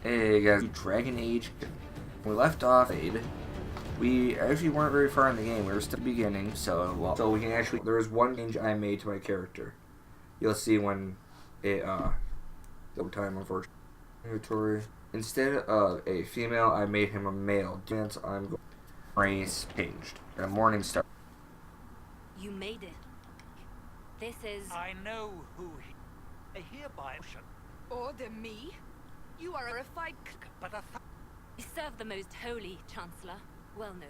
Hey guys, Dragon Age. We left off. We actually weren't very far in the game. We were still beginning, so we can actually. There was one change I made to my character. You'll see when it over time, unfortunately. Inventory. Instead of a female, I made him a male. Dance. I'm going. Race changed. A morning star. You made it. This is. I know who he. I hereby should. Order me? You are a fight, But a You serve the most holy, Chancellor. Well known.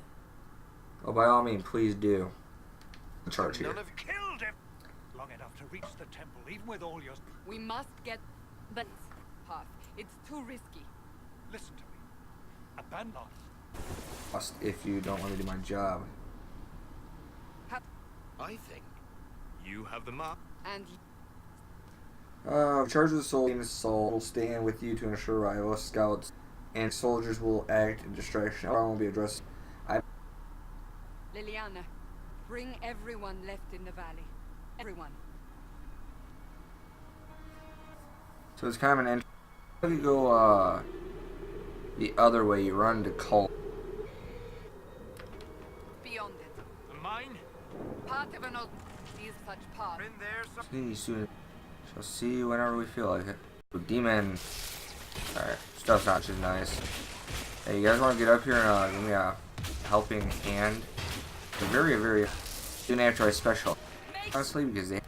Oh, by all means, please do. Charge here. none have killed him. Long enough to reach the temple, even with all your. We must get But path. It's too risky. Listen to me. Abandon. Lost if you don't want to do my job. I think you have the mark. And Charge of the soul. Team soul will stand with you to ensure rival scouts and soldiers will act in distraction. Problem will be addressed. Liliana, bring everyone left in the valley. Everyone. So it's kind of an entry. If you go the other way, you run to Cult. Beyond it. Mine? Part of an old is such path. In there, some. See you soon. Shall see you whenever we feel like it. So demon. Alright, stuff's not just nice. Hey, you guys want to get up here and give me a helping hand? They're very soon after I special. Honestly, because they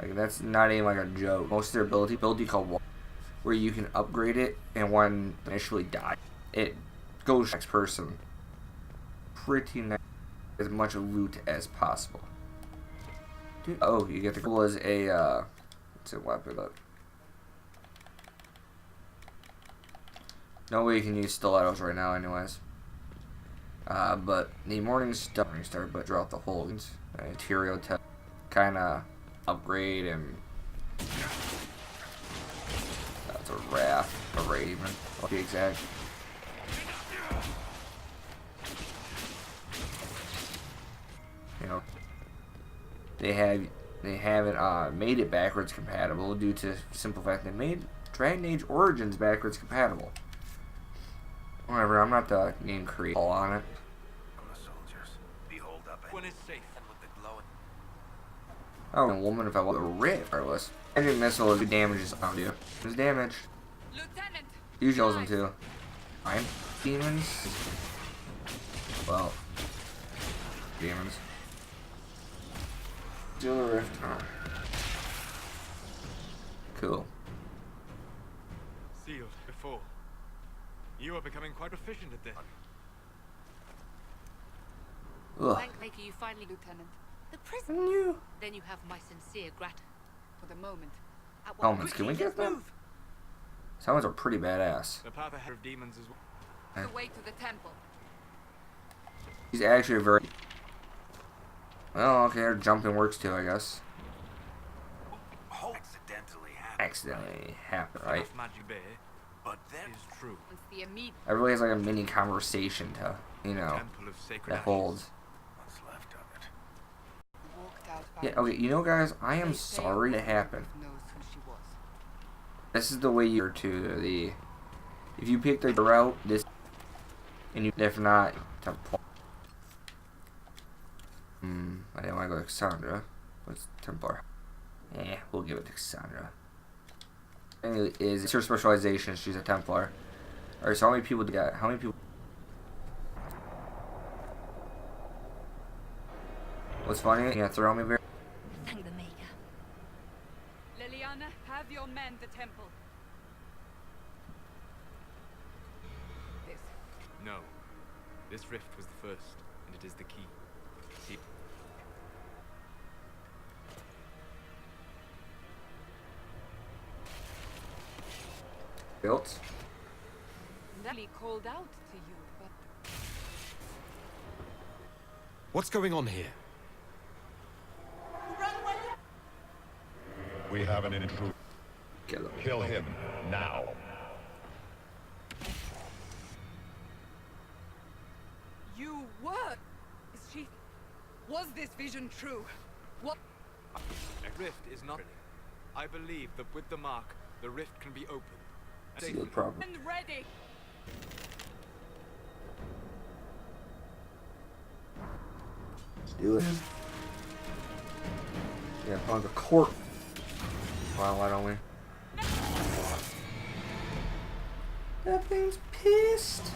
that's not even like a joke. Most of their ability called War, where you can upgrade it and one initially die, it goes to the next person. Pretty nice. As much loot as possible. Dude, oh, you get the was a it's a weapon up. No way you can use stilettos right now, anyways. But the morning star, but throughout the whole interior tech kind of upgrade and that's a wrath, a raven, to be exact. You know, they haven't made it backwards compatible due to simple fact they made Dragon Age Origins backwards compatible. Whatever, I'm not the game creator on it. Soldiers, behold up When it's safe. and with the glowing. Oh, a woman if I want a rift, regardless. Energy missile is damages on you. It's damage. Lieutenant! Usually kills them too. Fine. Demons. Well. Demons. Steal the rift. Oh. Cool. Sealed before. You are becoming quite proficient at this. Ugh. Thank you finally, Lieutenant. the prison. You. Then you have my sincere gratitude. For the moment. At what Helmets, can we get them? Someone's are pretty badass. The path ahead of demons is. The way to the temple. He's actually very. Well, okay, jumping works too, I guess. Accidentally happen, right? Enough magic bear, But then is true. Once the immediate Everybody has like a mini conversation to, you know, Temple of sacred that ashes. holds. what's left of it. walked out by Yeah, okay, you know, guys, I am They say sorry a it happened. woman knows who she was. This is the way you're to the. If you pick the route, this. And you, if not, Temple. I didn't want to go to Cassandra. What's Templar? We'll give it to Cassandra. It's her specialization. She's a Templar. Alright, so how many people do you got? How many people? What's funny? You gonna throw me, Bear? Thank the Maker. Liliana, have your men the temple. This. No. This rift was the first, and it is the key. See- Built. Nelly called out to you, but What's going on here? We have an intruder. Kill him. Kill him now. you were. Is she? Was this vision true? What? A rift is not. I believe that with the mark, the rift can be opened. Sealed proper. And ready. Let's do it. Yeah, on the court. Why don't we? That thing's pissed.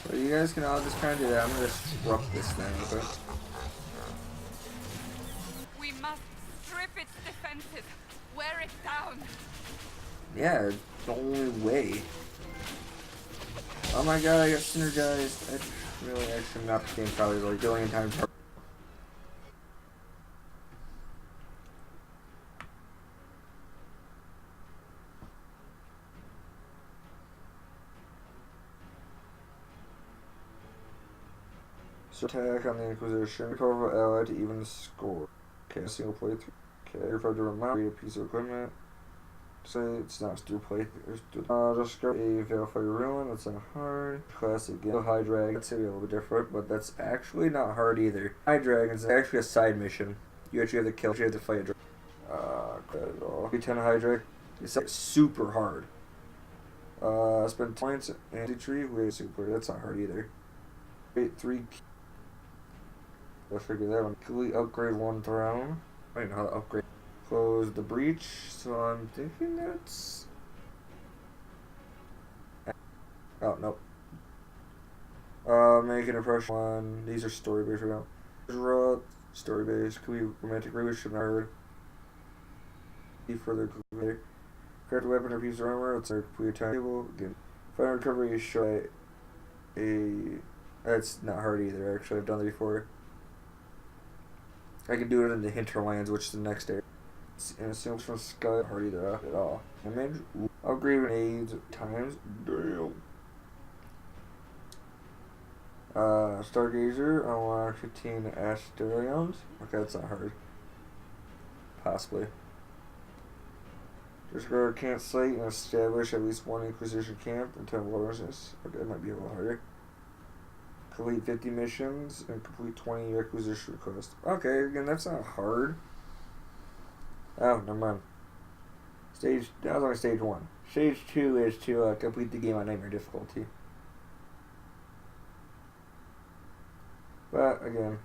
So you guys can all just kind of do that. I'm gonna disrupt this thing, okay? We must strip its defenses. Wear it down. Yeah, it's the only way. Oh my god, I got synergized. I really actually not the game probably like a billion times. So attack on the Inquisition. Powerful ally to even the score. Okay, single playthrough. Okay, if I do remount, a piece of equipment. Say it's not still playthrough. Just go a Veilfire Ruin. That's not hard. Classic game. High Dragon. That's a little bit different, but that's actually not hard either. High Dragon's actually a side mission. You actually have to kill. You have to fight a dragon. B10 High Dragon. It's like super hard. Spend points and tree. Wait, super. That's not hard either. Wait, 3. I'll figure that one. Complete upgrade 1 throne. I don't know how to upgrade. Close the breach. So I'm thinking that's. Oh, nope. Make an impression on. These are story based right now. Story based. Could be romantic relationship. I heard. Be further later. Correct weapon or piece of armor. It's a complete table. Again. Final recovery is show a. That's not hard either. Actually, I've done that before. I can do it in the hinterlands, which is the next day. And assumes from Sky hard either at all. Image upgrade aids times. Damn. Stargazer, unlock 15 Asterions. Okay, that's not hard. Possibly. Discover a campsite and establish at least 1 Inquisition camp and 10 wilderness. Okay, that might be a little harder. Complete 50 missions and complete 20 requisition requests. Okay, again, that's not hard. Oh, never mind. That was only stage 1. Stage 2 is to complete the game on nightmare difficulty. But, again,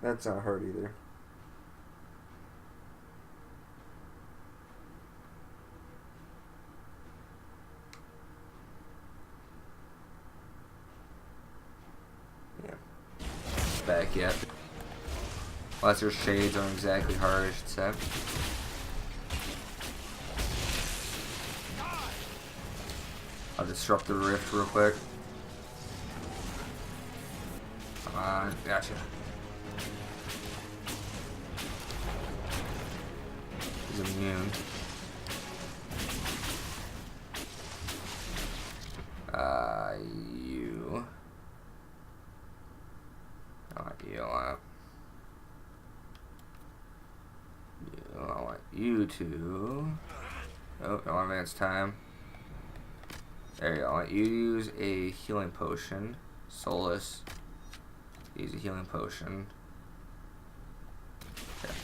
that's not hard either. Back yet. Lesser shades aren't exactly hard, I should say. I'll disrupt the rift real quick. Come on, gotcha. He's immune. You. I want you to. Oh, no advance time. There you go. I want you to use a healing potion. Solus. Use a healing potion. Okay.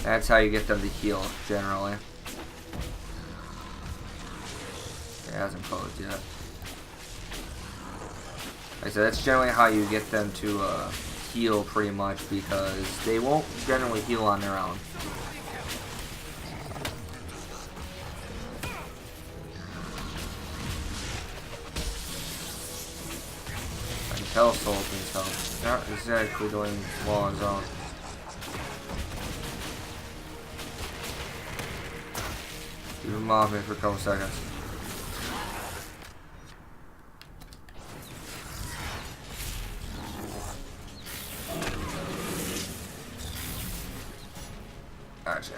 That's how you get them to heal, generally. It hasn't closed yet. Like I said, that's generally how you get them to heal pretty much, because they won't generally heal on their own. Until Soul needs help. Not exactly doing well on his own. Keep him off me for a couple seconds. Gotcha.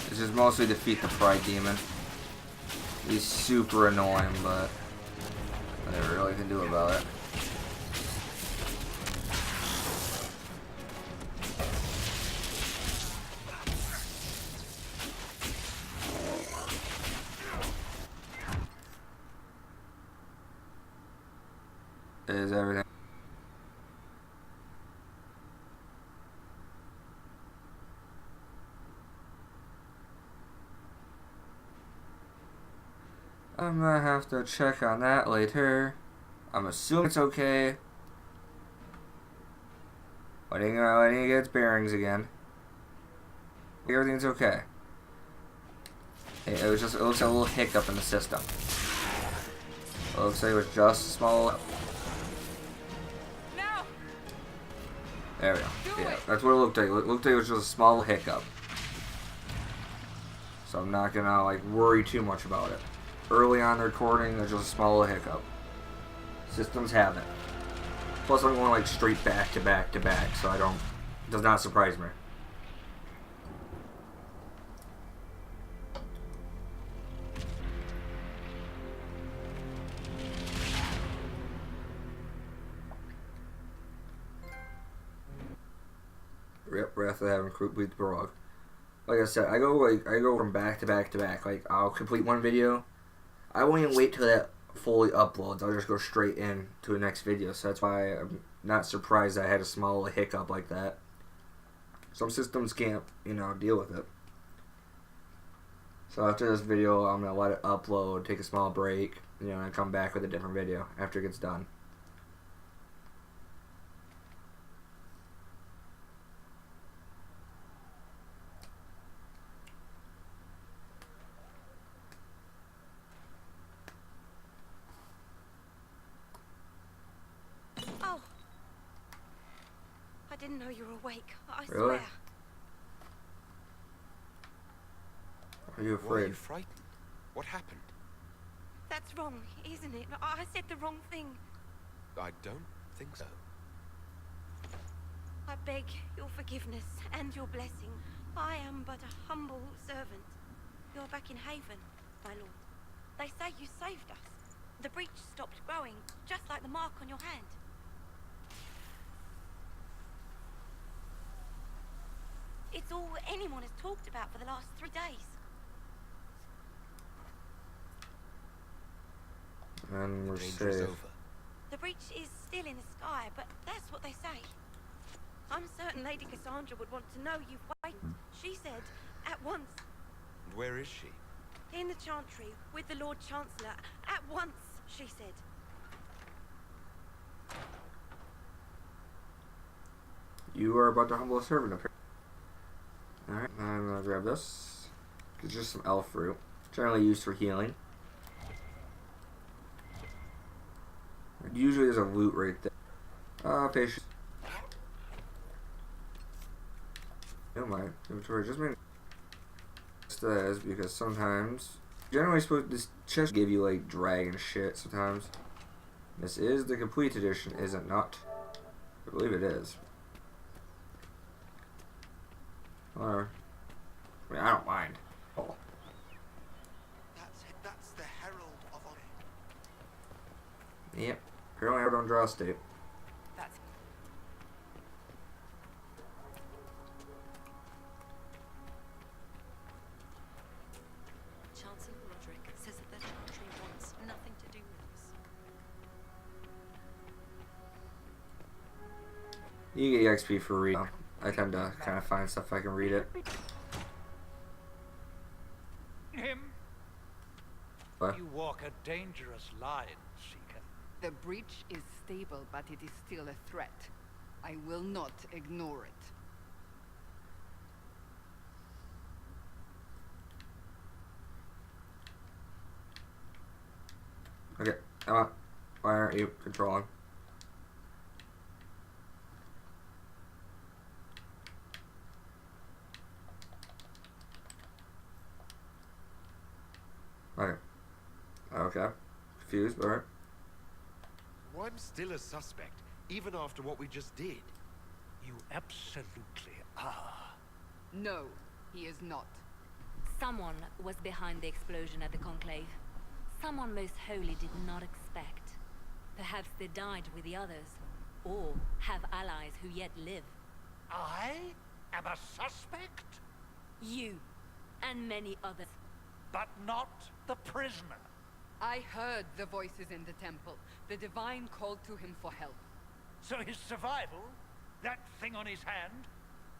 This is mostly defeat the Pride Demon. He's super annoying, but nothing really can do about it. Is everything. I'm gonna have to check on that later. I'm assuming it's okay. When he gets bearings again. Everything's okay. It looks like a little hiccup in the system. It looks like it was just a small. Now. There we go. Yeah, that's what it looked like. It looked like it was just a small hiccup. So I'm not gonna like worry too much about it. Early on the recording, there's just a small hiccup. Systems have it. Plus, I'm going like straight back to back to back, so it does not surprise me. Yep, Wrath of Heaven, complete the prologue. Like I said, I go from back to back to back. Like I'll complete one video. I won't even wait till that fully uploads. I'll just go straight in to the next video. So that's why I'm not surprised I had a small hiccup like that. Some systems can't, deal with it. So after this video, I'm gonna let it upload, take a small break, and come back with a different video after it gets done. Oh. I didn't know you were awake. I Really? swear. Are you Why are afraid? you frightened? What happened? That's wrong, isn't it? I said the wrong thing. I don't think so. I beg your forgiveness and your blessing. I am but a humble servant. You're back in Haven, my lord. They say you saved us. The breach stopped growing, just like the mark on your hand. It's all anyone has talked about for the last 3 days. And we're Danger is safe. over. The breach is still in the sky, but that's what they say. I'm certain Lady Cassandra would want to know you've waited. She said, at once, And where is she? in the Chantry, with the Lord Chancellor. At once, she said. You are about to humble a servant up here. Alright, I'm gonna grab this. It's just some elf fruit. Generally used for healing. Usually there's a loot right there. Patience. Oh my inventory just made says because sometimes generally supposed this chest give you like dragon shit sometimes. This is the complete edition, is it not? I believe it is. Or I mean I don't mind. Oh. That's the Herald of Honor. Yep. Apparently I don't draw a state. That's Chancellor Roderick says that the Chantry wants nothing to do with us. You get XP for reading. I tend to kind of find stuff I can read it. Him? What? You walk a dangerous line, Seeker. the breach is stable, but it is still a threat. I will not ignore it. Okay, come on. Why aren't you controlling? Okay. Okay. Confused, alright. I'm still a suspect, even after what we just did. You absolutely are. No, he is not. Someone was behind the explosion at the Conclave. Someone most holy did not expect. Perhaps they died with the others, or have allies who yet live. I am a suspect, You, and many others. but not the prisoner. I heard the voices in the temple. The divine called to him for help. So his survival, that thing on his hand,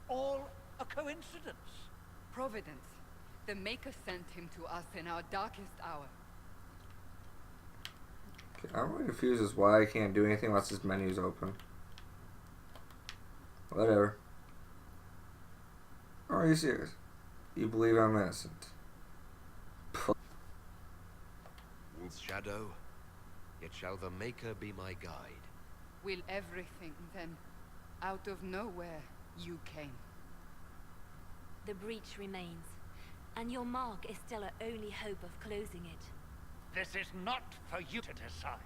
all a coincidence. Providence. The Maker sent him to us in our darkest hour. I'm really confused as why I can't do anything unless this menu's open. Whatever. Are you serious? You believe I'm innocent? Wolf's shadow, yet shall the Maker be my guide. Will everything then? Out of nowhere, you came. The breach remains, and your mark is still our only hope of closing it. This is not for you to decide.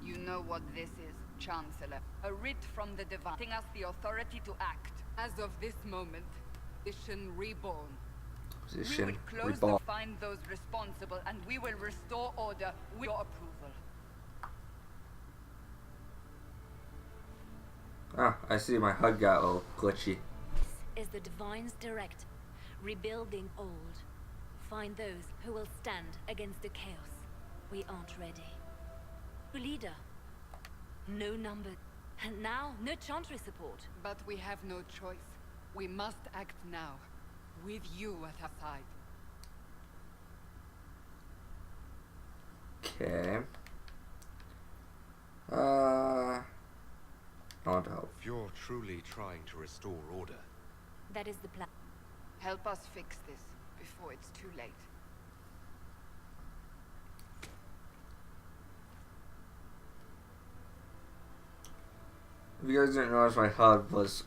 You know what this is, Chancellor. A writ from the Divine, giving us the authority to act. As of this moment, Position Reborn. We Position will close reborn. find those responsible, and we will restore order with your approval. Ah, I see my HUD got a little glitchy. This is the Divine's directive. Rebuilding old. Find those who will stand against the chaos. We aren't ready. Leader. No number. And now, no Chantry support. But we have no choice. We must act now, with you at our side. Okay. I want to help. If you're truly trying to restore order, That is the plan. Help us fix this before it's too late. If you guys didn't notice, my HUD was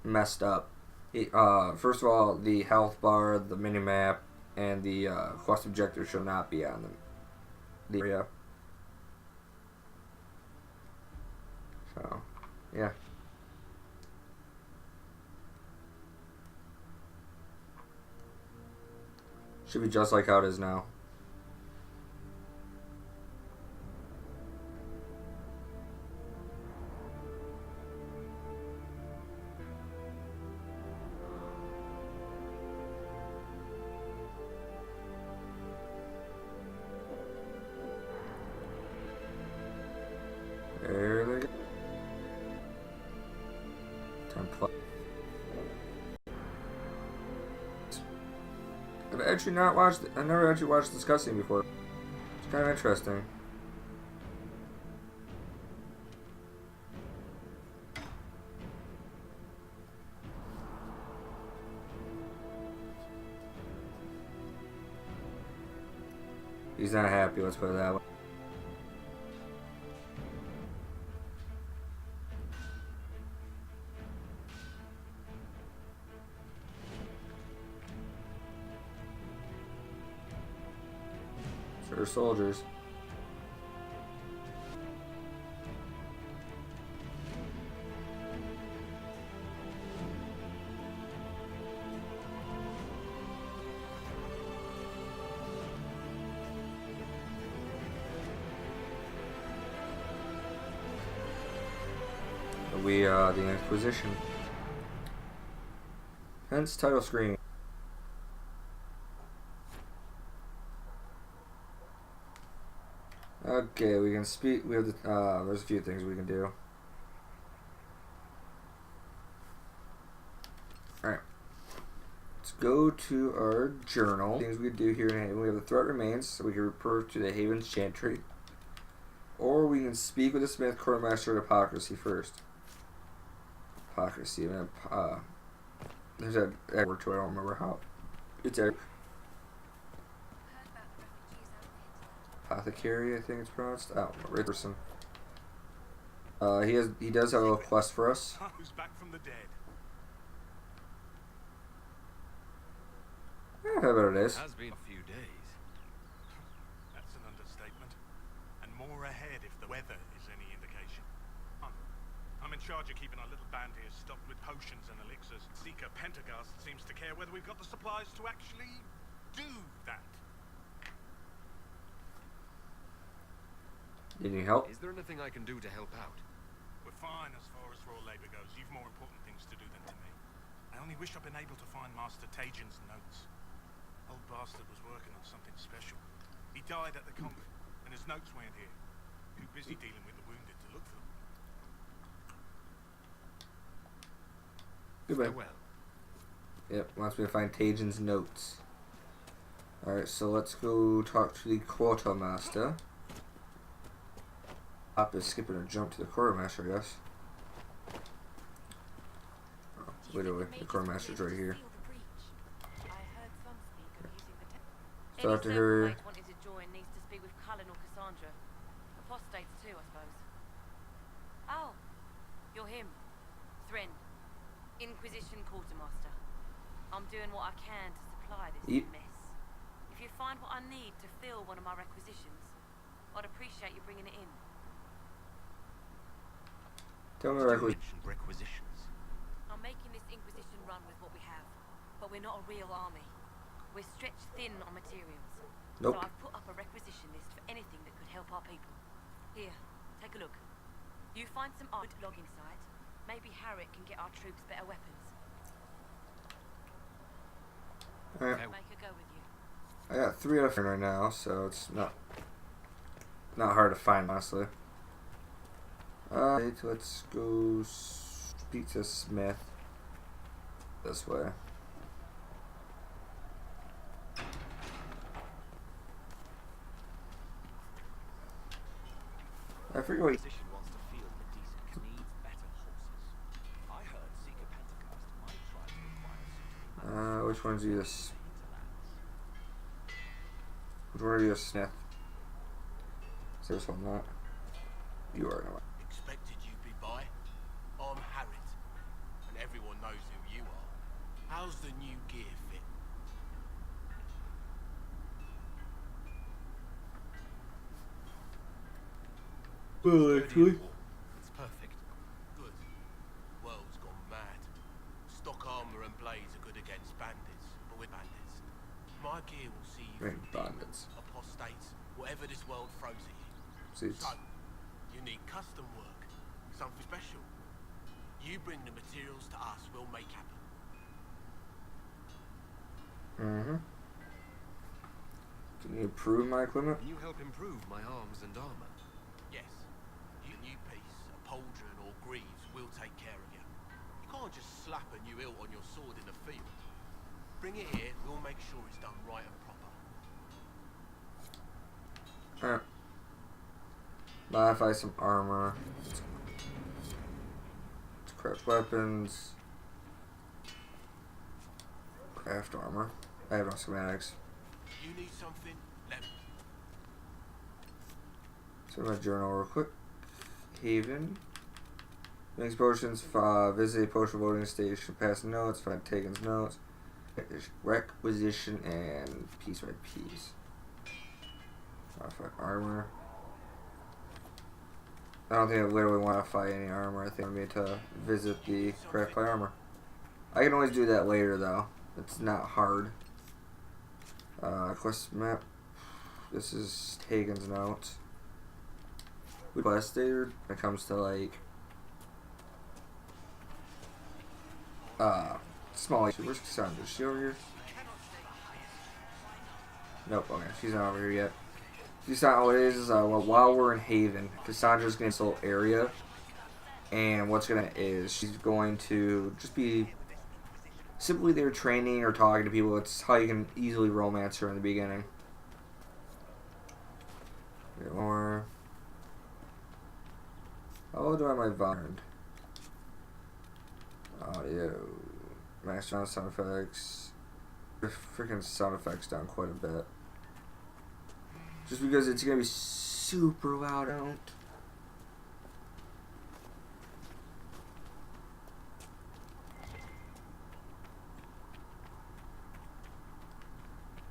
messed up. First of all, the health bar, the minimap, and the quest objective should not be on the area. So, yeah. Should be just like how it is now. There they go. Template. I've actually not watched. I never actually watched this cutscene before. It's kind of interesting. He's not happy. Let's put it that way. Sir soldiers. We the Inquisition. Hence title screen. Okay, we can speak. We have the, there's a few things we can do. Alright. Let's go to our journal. Things we can do here in Haven. We have the threat remains, so we can refer to the Haven's Chantry. Or we can speak with the Smith Quartermaster of Hypocrisy first. Hypocrisy. There's a word to it, I don't remember how. It's a apothecary, I think it's pronounced. I don't remember. Person. He does have a little quest for us. Who's back from the dead? Yeah, how about it is. Has been a few days. That's an understatement. And more ahead if the weather is any indication. I'm in charge of keeping our little band here stocked with potions and elixirs. Seeker Pentagast seems to care whether we've got the supplies to actually do that. Need any help? Is there anything I can do to help out? We're fine as far as raw labor goes. You've more important things to do than to me. I only wish I'd been able to find Master Tajin's notes. Old bastard was working on something special. He died at the convent, and his notes weren't here. Too busy dealing with the wounded to look for them. Goodbye. Farewell. Yep, wants me to find Tajin's notes. Alright, so let's go talk to the quartermaster. Up is skipping a jump to the quartermaster, I guess. Oh, literally, the quartermaster's right here. So after her. Wanted to join needs to speak with Cullen or Cassandra. Apostates too, I suppose. Oh, you're him. Thren. Inquisition Quartermaster. I'm doing what I can to supply this mess. If you find what I need to fill one of my requisitions, I'd appreciate you bringing it in. Tell me requisitions. I'm making this Inquisition run with what we have, but we're not a real army. We're stretched thin on materials. Nope. So I've put up a requisition list for anything that could help our people. Here, take a look. You find some odd logging site. Maybe Harriet can get our troops better weapons. Alright. Make a go with you. I got 3 out of 4 right now, so it's not hard to find, honestly. Alright, let's go speak to Smith this way. I forget what Wants to field the decent needs better horses. I heard Seeker Pentecost might try to acquire which one's you? This? Which one are you, Smith? Is this one not? You are not. Expected you'd be by. I'm Harriet, and everyone knows who you are. How's the new gear fit? Well, actually. It's perfect. Good. World's gone mad. Stock armor and blades are good against bandits, but we're bandits. My gear will see you Right, through bandits. demons, apostates, whatever this world throws at you. Seats. So, you need custom work, something special. You bring the materials to us, we'll make happen. Mm-hmm. Can you improve my equipment? Can you help improve my arms and armor? Yes. You new piece, a pauldron or greaves, we'll take care of you. You can't just slap a new hilt on your sword in the field. Bring it here, we'll make sure it's done right and proper. Alright. Modify some armor. Let's craft weapons. Craft armor. I have no schematics. You need something? Let me. So my journal real quick. Haven. Makes potions. Visit a potion voting station. Pass notes. Find Taken's notes. Requisition and piece by piece. Modify armor. I don't think I literally want to modify any armor. I think I need to visit the craft by armor. I can always do that later though. It's not hard. Quest map. This is Hagen's notes. Quest there when it comes to like small issue. Where's Cassandra? Is she over here? Nope, okay, she's not over here yet. She's not what it is well, while we're in Haven, Cassandra's gonna this little area, and what's gonna is she's going to just be simply there training or talking to people. It's how you can easily romance her in the beginning. Or how do I have my Vard? Audio. Max sound effects. Freaking sound effects down quite a bit. Just because it's gonna be super loud out.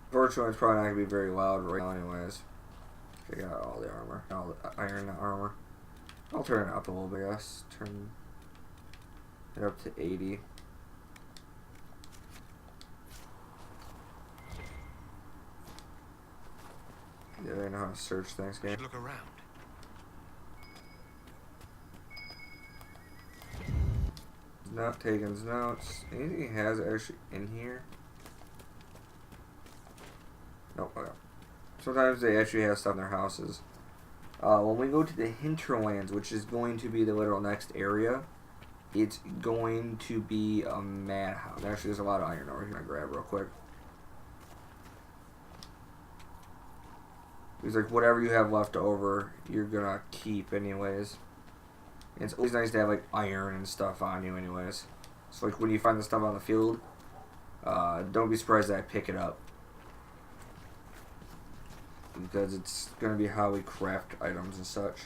Unfortunately, it's probably not gonna be very loud right now, anyways. Okay, got all the armor, all the iron armor. I'll turn it up a little bit, I guess. Turn it up to 80. Yeah, I know how to search things, game. Look around. Not taking notes. Anything he has actually in here? Nope, okay. Sometimes they actually have stuff in their houses. When we go to the hinterlands, which is going to be the literal next area, it's going to be a madhouse. Actually, there's a lot of iron over here. I'm gonna grab real quick. Because like whatever you have left over, you're gonna keep anyways. And it's always nice to have like iron and stuff on you anyways. So like when you find the stuff on the field, don't be surprised that I pick it up. Because it's gonna be how we craft items and such.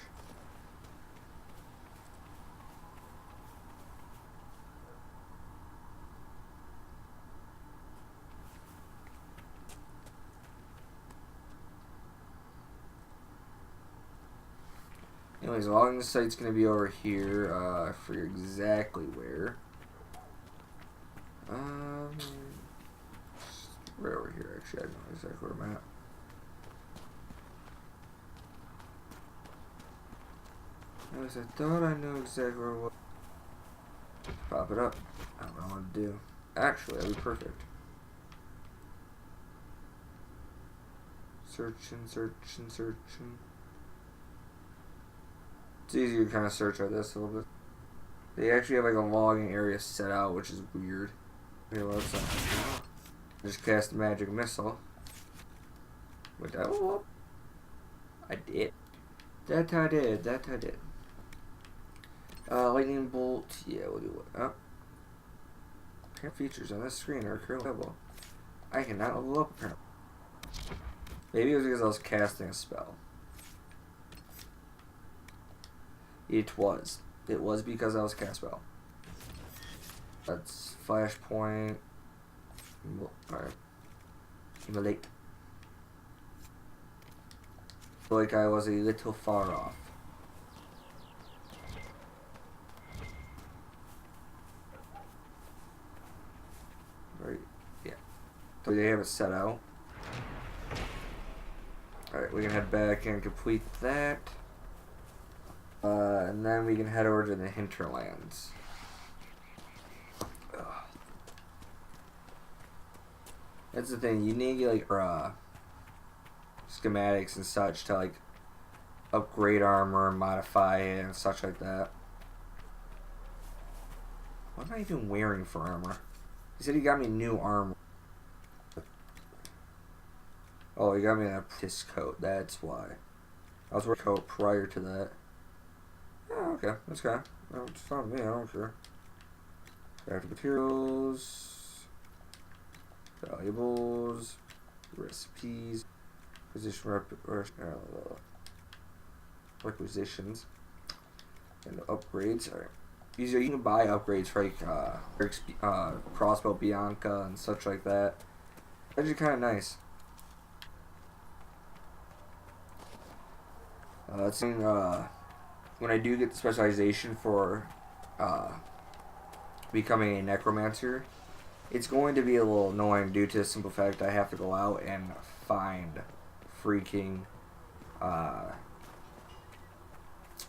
Anyways, a lot of the site's going to be over here. I forget exactly where. Right over here, actually. I know exactly where I'm at. Anyways, I thought I knew exactly where it was. Pop it up. I don't know what to do. Actually, that'd be perfect. Searching, searching, searching. It's easier to kind of search like this a little bit. They actually have like a logging area set out, which is weird. Okay, well, let's just cast a magic missile. Wait, oh, I did. That I did. That I did. Lightning bolt. Yeah, we'll do what? Oh. Apparent features on this screen are currently available. I cannot level up apparently. Maybe it was because I was casting a spell. It was. It was because I was casting a spell. That's flashpoint. Alright. Late. Like I was a little far off. Right. Yeah. So they have it set out. Alright, we can head back and complete that. And then we can head over to the hinterlands. Ugh. That's the thing, you need like schematics and such to like upgrade armor, modify it, and such like that. What am I even wearing for armor? He said he got me new armor. Oh, he got me an apprentice coat, that's why. I was wearing a coat prior to that. Oh, okay, that's okay. It's fine with me, I don't care. Crafted materials, valuables, recipes, position requisitions, and the upgrades. Alright. You can buy upgrades for like crossbow Bianca and such like that. That's actually kind of nice. It's when I do get the specialization for becoming a necromancer, it's going to be a little annoying due to the simple fact I have to go out and find freaking I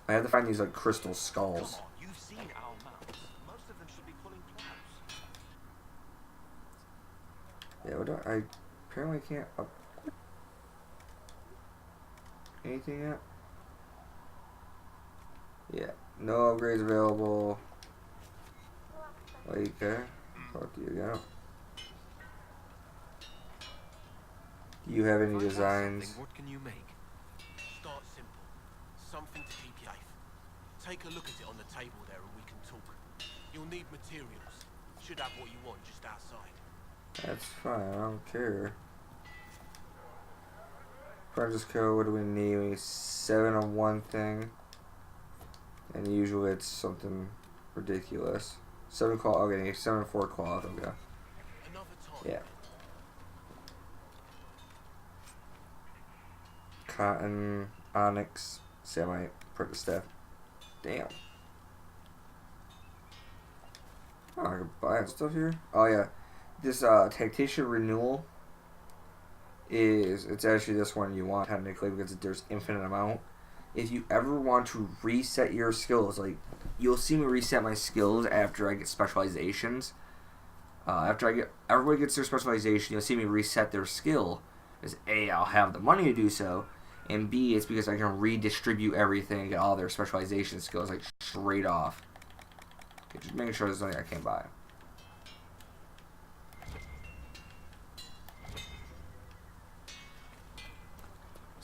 have to find these like crystal skulls. Come on, you've seen our maps. Most of them should be pulling plows. Yeah, what do I apparently can't up anything yet. Yeah, no upgrades available. Okay, talk to you again. Do you have any designs? What can you make? Start simple. Something to keep you safe. Take a look at it on the table there and we can talk. You'll need materials. Should have what you want just outside. That's fine, I don't care. Apprentice code, what do we need? We need 7 on one thing. And usually it's something ridiculous. 7 cloth, okay, 7 4 cloth, okay. Another time. Yeah. Cotton, onyx, semi, purchase staff. Damn. Oh, I can buy stuff here? Oh yeah. This tactician renewal is, it's actually this one you want technically because there's infinite amount. If you ever want to reset your skills, like you'll see me reset my skills after I get specializations. Everybody gets their specialization, you'll see me reset their skill. Because A, I'll have the money to do so, and B, it's because I can redistribute everything and get all their specialization skills like straight off. Okay, just making sure there's nothing I can't buy.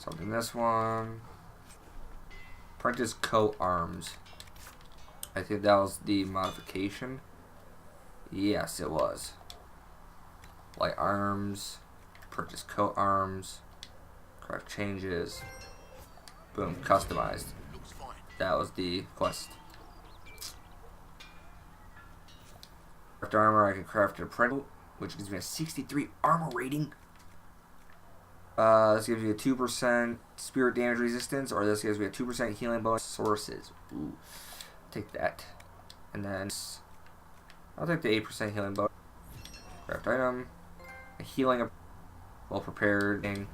Something this one. Apprentice coat arms. I think that was the modification. Yes, it was. Light arms. Purchase coat arms. Correct changes. Boom, customized. Looks fine. That was the quest. Craft armor, I can craft a print, which gives me a 63 armor rating. This gives you a 2% spirit damage resistance, or this gives me a 2% healing bonus sources. Ooh, take that. And then I'll take the 8% healing bonus. Craft item. A healing, well prepared thing.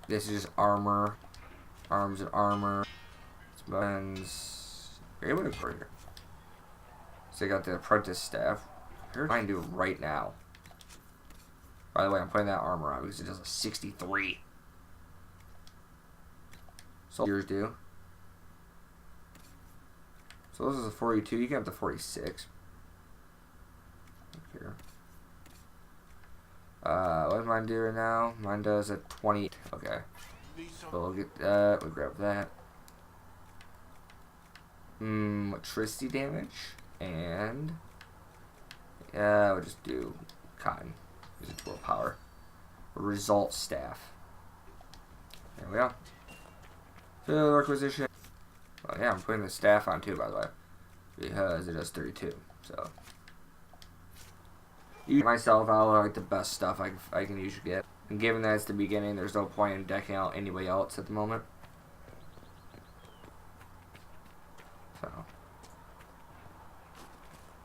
This is just armor. Arms and armor. Buttons. Okay, what is here? So I got the apprentice staff. Here's what I can do right now. By the way, I'm putting that armor on because it does a 63. Soldiers do. So this is a 42. You can have the 46. Look here. What does mine do right now? Mine does a 20. Okay. So we'll get that. We'll grab that. Electricity damage. And yeah, we'll just do cotton. Use it for power. Result staff. There we go. Field requisition. Well, yeah, I'm putting the staff on too, by the way, because it does 32. So, myself, I like the best stuff I can usually get. And given that it's the beginning, there's no point in decking out anybody else at the moment. So,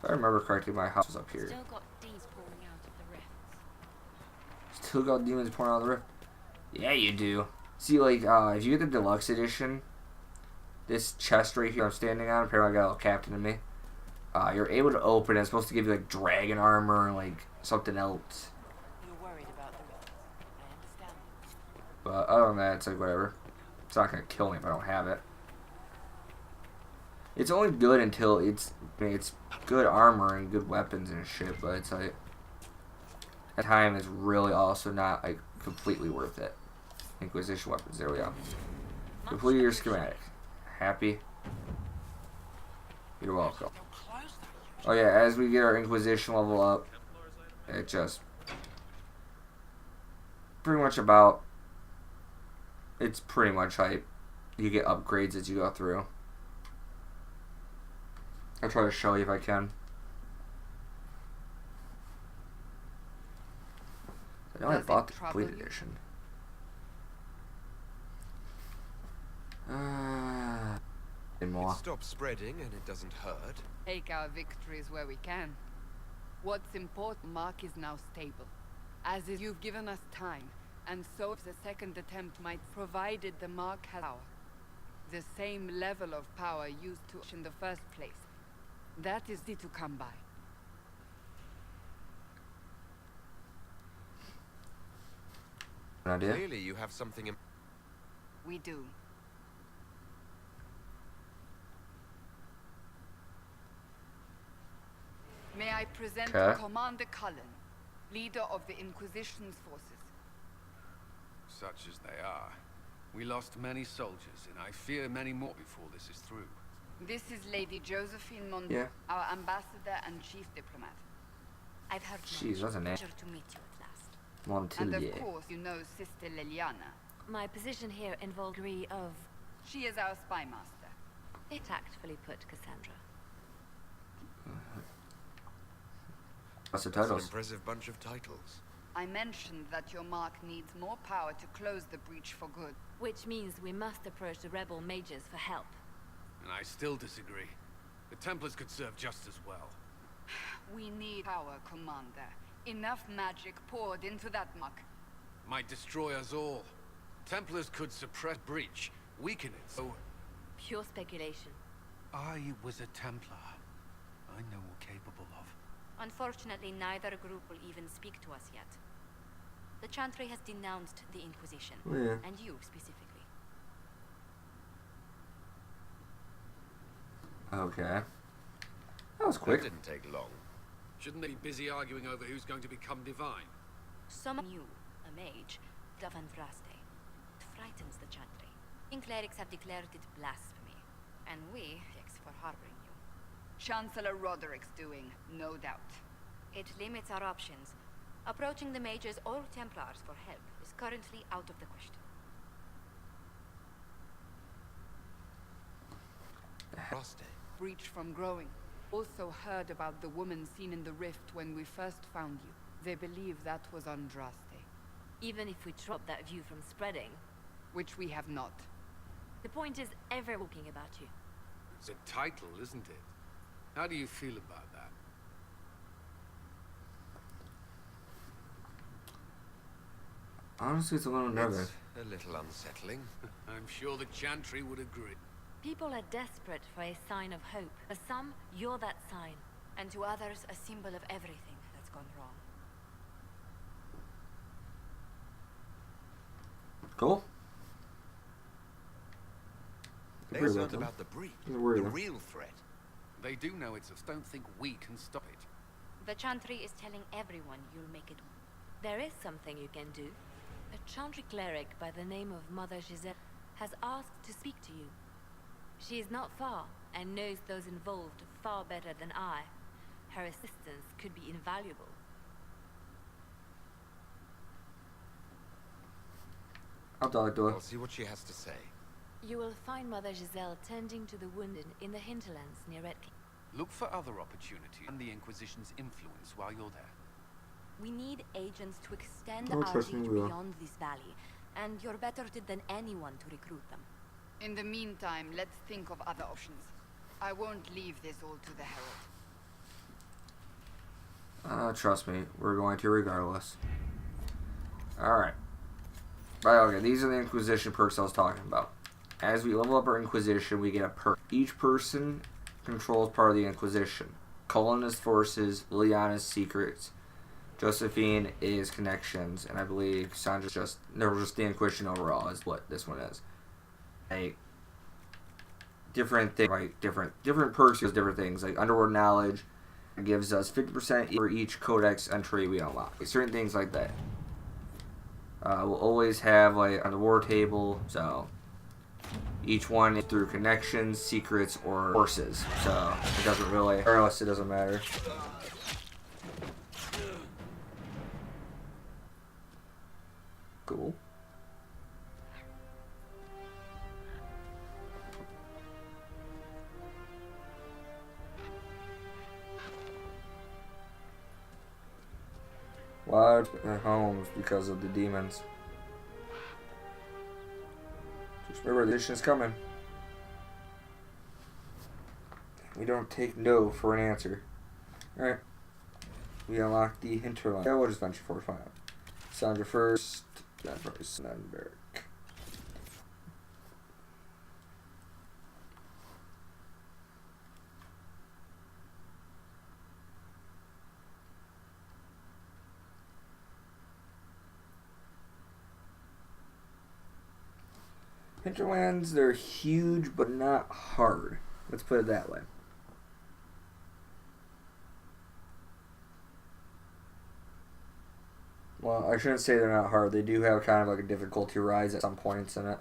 if I remember correctly, my house was up here. Still got D's pouring out of the rifts. Still got demons pouring out of the rift. Yeah, you do. See, like, if you get the deluxe edition, this chest right here I'm standing on, apparently I got a little captain in me. You're able to open it. It's supposed to give you like dragon armor and like something else. You're worried about the rifts. I understand. But other than that, it's like whatever. It's not gonna kill me if I don't have it. It's only good until it's good armor and good weapons and shit, but it's like at time is really also not like completely worth it. Inquisition weapons, there we go. Complete your schematic. Happy? You're welcome. Oh yeah, as we get our Inquisition level up, it just pretty much about, it's pretty much like you get upgrades as you go through. I'll try to show you if I can. I know I bought the complete edition. More. It stops spreading and it doesn't hurt. Take our victories where we can. What's important, Mark is now stable. As is, you've given us time, and so if the second attempt might, provided the Mark has power. The same level of power used to in the first place. That is easy to come by. An idea? Clearly you have something in... We do. May I present Commander Cullen, leader of the Inquisition's forces. Such as they are. We lost many soldiers, and I fear many more before this is through. This is Lady Josephine Mondor, our ambassador and chief diplomat. I've heard Jeez, what's her name? Pleasure to meet you at last. Montilier. And of course, you know Sister Liliana. My position here involves a degree of... She is our spy master. Tactfully put, Cassandra. What's the That's an titles? impressive bunch of titles. I mentioned that your Mark needs more power to close the breach for good. Which means we must approach the rebel mages for help. And I still disagree. The Templars could serve just as well. We need power, Commander. Enough magic poured into that Mark. Might destroy us all. Templars could suppress breach, weaken it, so... Pure speculation. I was a Templar. I know what we're capable of. Unfortunately, neither group will even speak to us yet. The Chantry has denounced the Inquisition, and you specifically. Okay. That was quick. That didn't take long. Shouldn't they be busy arguing over who's going to become divine? Some knew a mage, Davandraste. frightens the Chantry. Clerics have declared it blasphemy, and we fix for harboring you. Chancellor Roderick's doing, no doubt. It limits our options. Approaching the mages or Templars for help is currently out of the question. Roste. Breach from growing. Also heard about the woman seen in the rift when we first found you. They believe that was Andraste. Even if we drop that view from spreading. Which we have not. The point is ever talking about you. It's a title, isn't it? How do you feel about that? Honestly, it's a little nervous. It's a little unsettling. I'm sure the Chantry would agree. People are desperate for a sign of hope. For some, you're that sign. And to others, a symbol of everything that's gone wrong. Cool. They Worry learned them. about the breach, the Worry them. real threat. They do know it's us. Don't think we can stop it. The Chantry is telling everyone you'll make it. There is something you can do. A Chantry cleric by the name of Mother Giselle has asked to speak to you. She is not far and knows those involved far better than I. Her assistance could be invaluable. I'll talk to her. I'll see what she has to say. You will find Mother Giselle tending to the wounded in the hinterlands near Red King. Look for other opportunities and the Inquisition's influence while you're there. We need agents to extend Oh, our trust me, reach we will. beyond this valley, and you're better than anyone to recruit them. In the meantime, let's think of other options. I won't leave this all to the Herald. Trust me, we're going to regardless. Alright. Right, okay, these are the Inquisition perks I was talking about. As we level up our Inquisition, we get a perk. Each person controls part of the Inquisition. Cullen is forces, Leon is secrets, Josephine is connections, and I believe Cassandra's just the Inquisition overall is what this one is. Like different things, like different perks gives different things. Like Underworld Knowledge gives us 50% for each codex entry we unlock. Like, certain things like that. We'll always have like on the war table, so each one is through connections, secrets, or forces. So it doesn't really, or else it doesn't matter. Cool. Wild their homes because of the demons. Just remember, the edition is coming. We don't take no for an answer. Alright. We unlock the hinterland. Yeah, we'll just venture for it. Fine. Sandra first, then Bryce, and then Barrick. Hinterlands, they're huge but not hard. Let's put it that way. Well, I shouldn't say they're not hard. They do have kind of like a difficulty rise at some points in it.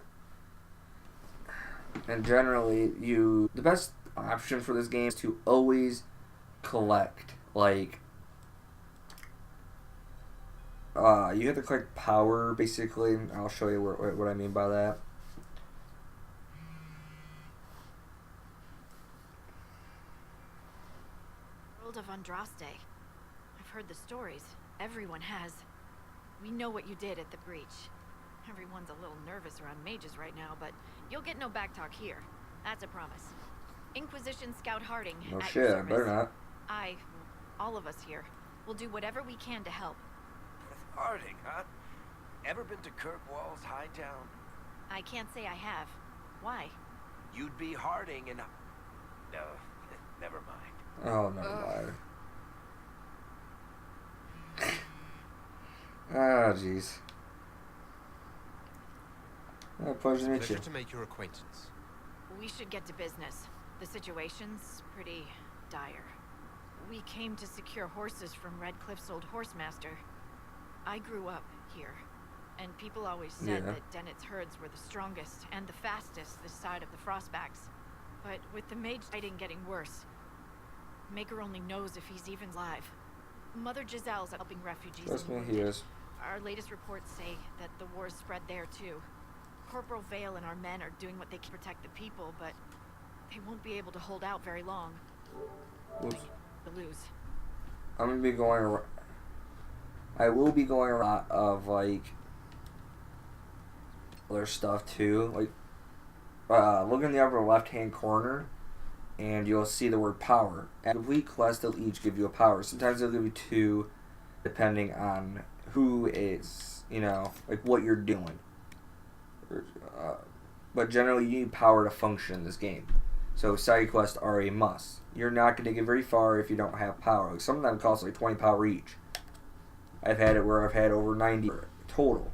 And generally, the best option for this game is to always collect. Like, you have to collect power, basically. I'll show you what I mean by that. World of Andraste. I've heard the stories. Everyone has. We know what you did at the breach. Everyone's a little nervous around mages right now, but you'll get no backtalk here. That's a promise. Inquisition Scout Harding, No at shit, your service. better not. All of us here, will do whatever we can to help. Harding, huh? Ever been to Kirkwall's Hightown? I can't say I have. Why? You'd be Harding and... No, never mind. Oh, never mind. Ah, jeez. Pleasure to meet you. Pleasure to make your acquaintance. We should get to business. The situation's pretty dire. We came to secure horses from Red Cliff's old horsemaster. I grew up here, and people always said Yeah. that Dennett's herds were the strongest and the fastest this side of the Frostbacks. But with the mage fighting getting worse, Maker only knows if he's even alive. Mother Giselle's helping refugees. Trust and me, wounded. he is. Our latest reports say that the war's spread there too. Corporal Vale and our men are doing what they can to protect the people, but they won't be able to hold out very long. Whoops. To lose. I'm gonna be going around. I will be going a lot of like other stuff too. Like, look in the upper left-hand corner, and you'll see the word power. At complete quest, they'll each give you a power. Sometimes they'll give you 2, depending on who is, you know, like what you're doing. But generally, you need power to function in this game. So side quests are a must. You're not going to get very far if you don't have power. Like, some of them cost like 20 power each. I've had it where I've had over 90 total,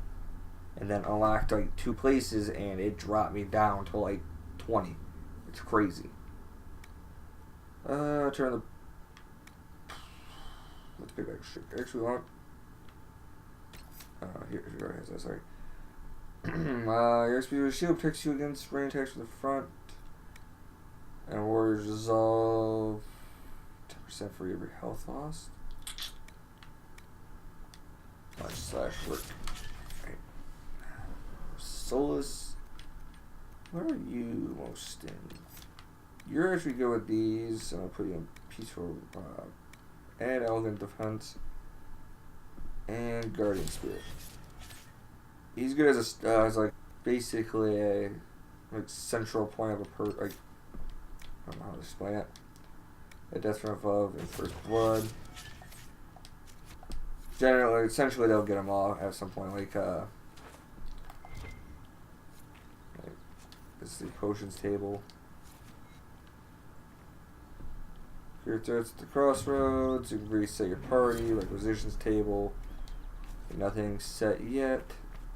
and then unlocked like 2 places, and it dropped me down to like 20. It's crazy. Turn the. Let's go back. Actually, want. Here it is. Sorry. Your speed shield protects you against range attacks from the front. And warriors resolve 10% for every health lost. /work. Right. Solus. Where are you most in? You're actually good with these. I'll put you in peaceful. Add elegant defense. And guardian spirit. He's good as a as like basically a like central point of a like. I don't know how to explain it. A death from above and first blood. Generally, essentially, they'll get them all at some point. Like this is the potions table. Your threats at the crossroads. You can reset your party. Requisitions table. Nothing set yet.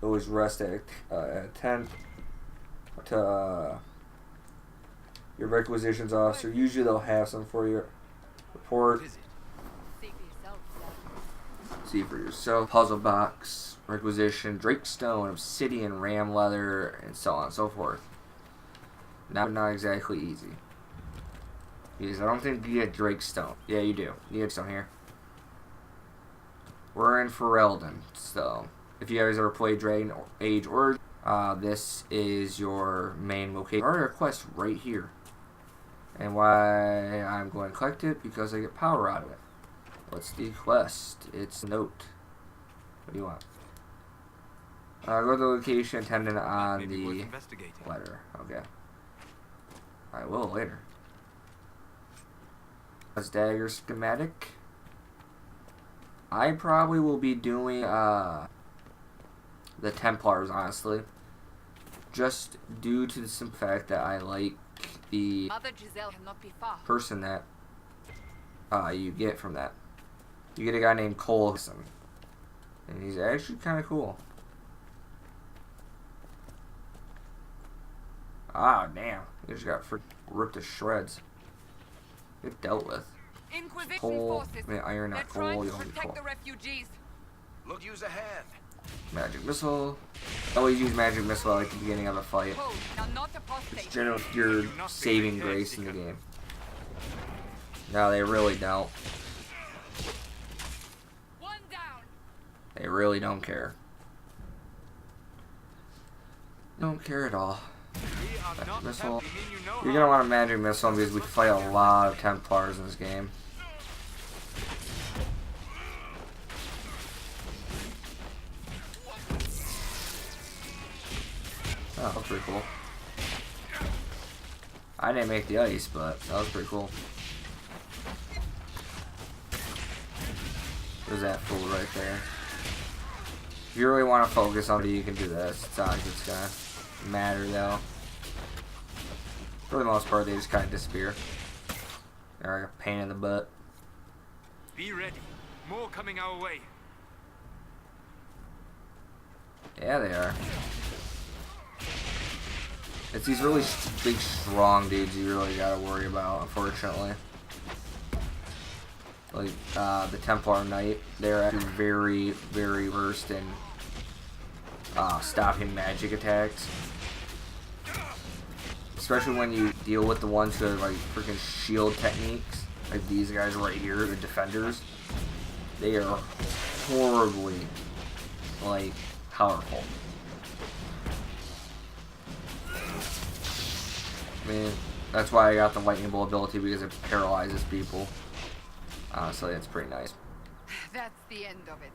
Always rest at a tent. To your requisitions officer. Usually they'll have some for you. Report. See for yourself. Puzzle box. Requisition. Drake stone. Obsidian. Ram leather. And so on and so forth. Not exactly easy. Because I don't think you get Drake stone. Yeah, you do. You get some here. We're in Ferelden. So, if you guys ever played Dragon Age or this is your main location. Our quest right here. And why I'm going to collect it? Because I get power out of it. What's the quest? It's a note. What do you want? Go to the location attendant on the letter. Okay. I will later. That's dagger schematic. I probably will be doing the Templars, honestly. Just due to the simple fact that I like the person that you get from that. You get a guy named Colson. And he's actually kind of cool. Ah, damn. He just got ripped to shreds. Get dealt with. Coal, iron, not coal, you don't need coal. Look, use a hand. Magic missile. Always use magic missile at the beginning of a fight. It's generally your saving grace in the game. No, they really don't. They really don't care. Don't care at all. Magic missile. You're gonna want a magic missile because we can fight a lot of Templars in this game. Oh, that was pretty cool. I didn't make the ice, but that was pretty cool. There's that fool right there. If you really want to focus on it, you can do this. It's not like it's gonna matter though. For the most part, they just kind of disappear. They're like a pain in the butt. Be ready. More coming our way. Yeah, they are. It's these really big, strong dudes you really gotta worry about, unfortunately. Like, the Templar Knight, they're actually very, very versed in stopping magic attacks. Especially when you deal with the ones who have like freaking shield techniques. Like these guys right here, the defenders. They are horribly, like, powerful. I mean, that's why I got the lightning bolt ability, because it paralyzes people. Honestly, it's pretty nice. That's the end of it.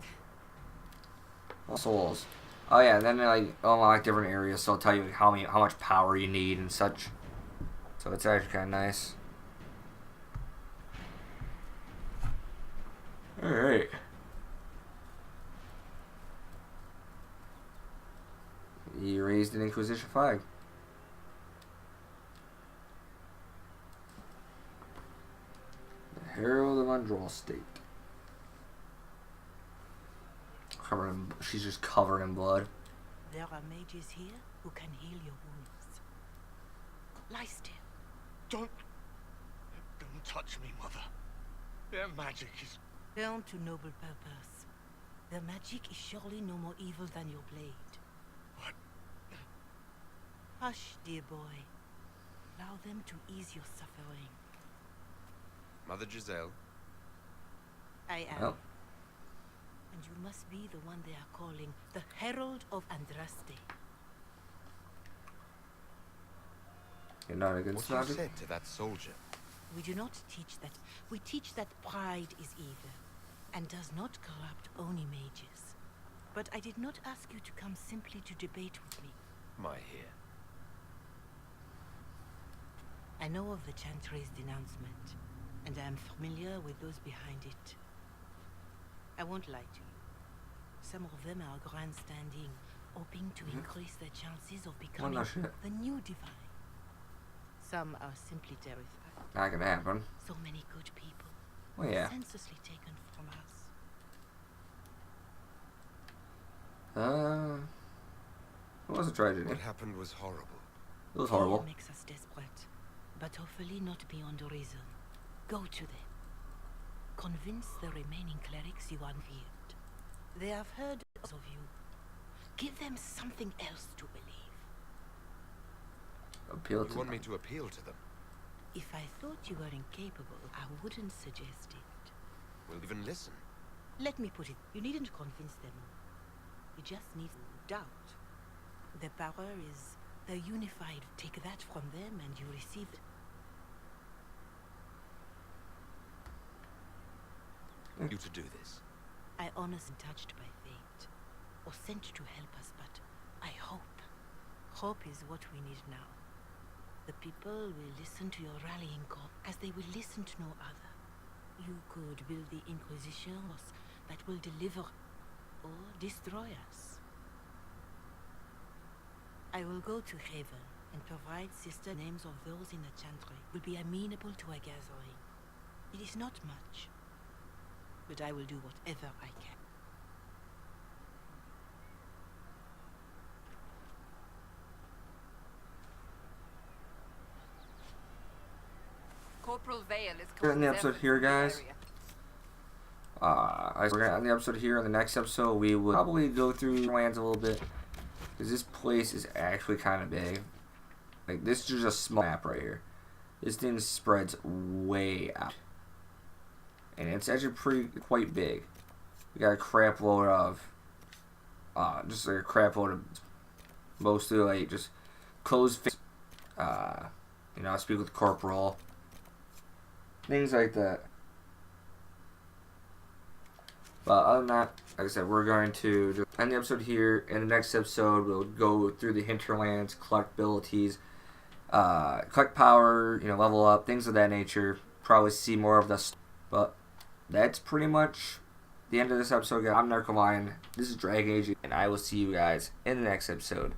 Well, souls. Oh yeah, and then like unlock different areas, so I'll tell you how much power you need and such. So it's actually kind of nice. All right. He raised an Inquisition flag. The Herald of Andraste. She's just covered in blood. There are mages here who can heal your wounds. Lie still. Don't touch me, Mother. Their magic is... Turn to noble purpose. Their magic is surely no more evil than your blade. What? Hush, dear boy. Allow them to ease your suffering. Mother Giselle. I am. Well. And you must be the one they are calling the Herald of Andraste. You're not against What you magic? said to that soldier? We do not teach that. We teach that pride is evil, and does not corrupt only mages. But I did not ask you to come simply to debate with me. My here. I know of the Chantry's denouncement, and I am familiar with those behind it. I won't lie to you. Some of them are grandstanding, hoping to increase their chances of becoming the new divine. Some are simply terrified. Not gonna happen. So many good people. Well, yeah. Senselessly taken from us. It was a tragedy. What happened was horrible. It was horrible. Fear makes us desperate, but hopefully not beyond reason. Go to them. Convince the remaining clerics you unveiled. They have heard of you. Give them something else to believe. Appeal to You want them. me to appeal to them? If I thought you were incapable, I wouldn't suggest it. We'll even listen. Let me put it, you needn't convince them. You just need doubt. The power is the unified. Take that from them and you receive it. You to do this. I honestly touched by fate, or sent to help us, but I hope. Hope is what we need now. The people will listen to your rallying call as they will listen to no other. You could build the Inquisition that will deliver or destroy us. I will go to Haven and provide sister names of those in the Chantry who will be amenable to a gathering. It is not much, but I will do whatever I can. Corporal Vale is We're in the episode here, guys. We're gonna end the episode here. In the next episode, we will probably go through lands a little bit, because this place is actually kind of big. Like, this is just a small map right here. This thing spreads way out, and it's actually quite big. We got a crap load of, just like a crap load of, mostly like just closed face. You know, I speak with Corporal. Things like that. But other than that, like I said, we're going to just end the episode here. In the next episode, we'll go through the hinterlands, collect abilities, collect power, you know, level up, things of that nature. Probably see more of this. But that's pretty much the end of this episode, guys. I'm Necro Lion. This is Dragon Age, and I will see you guys in the next episode.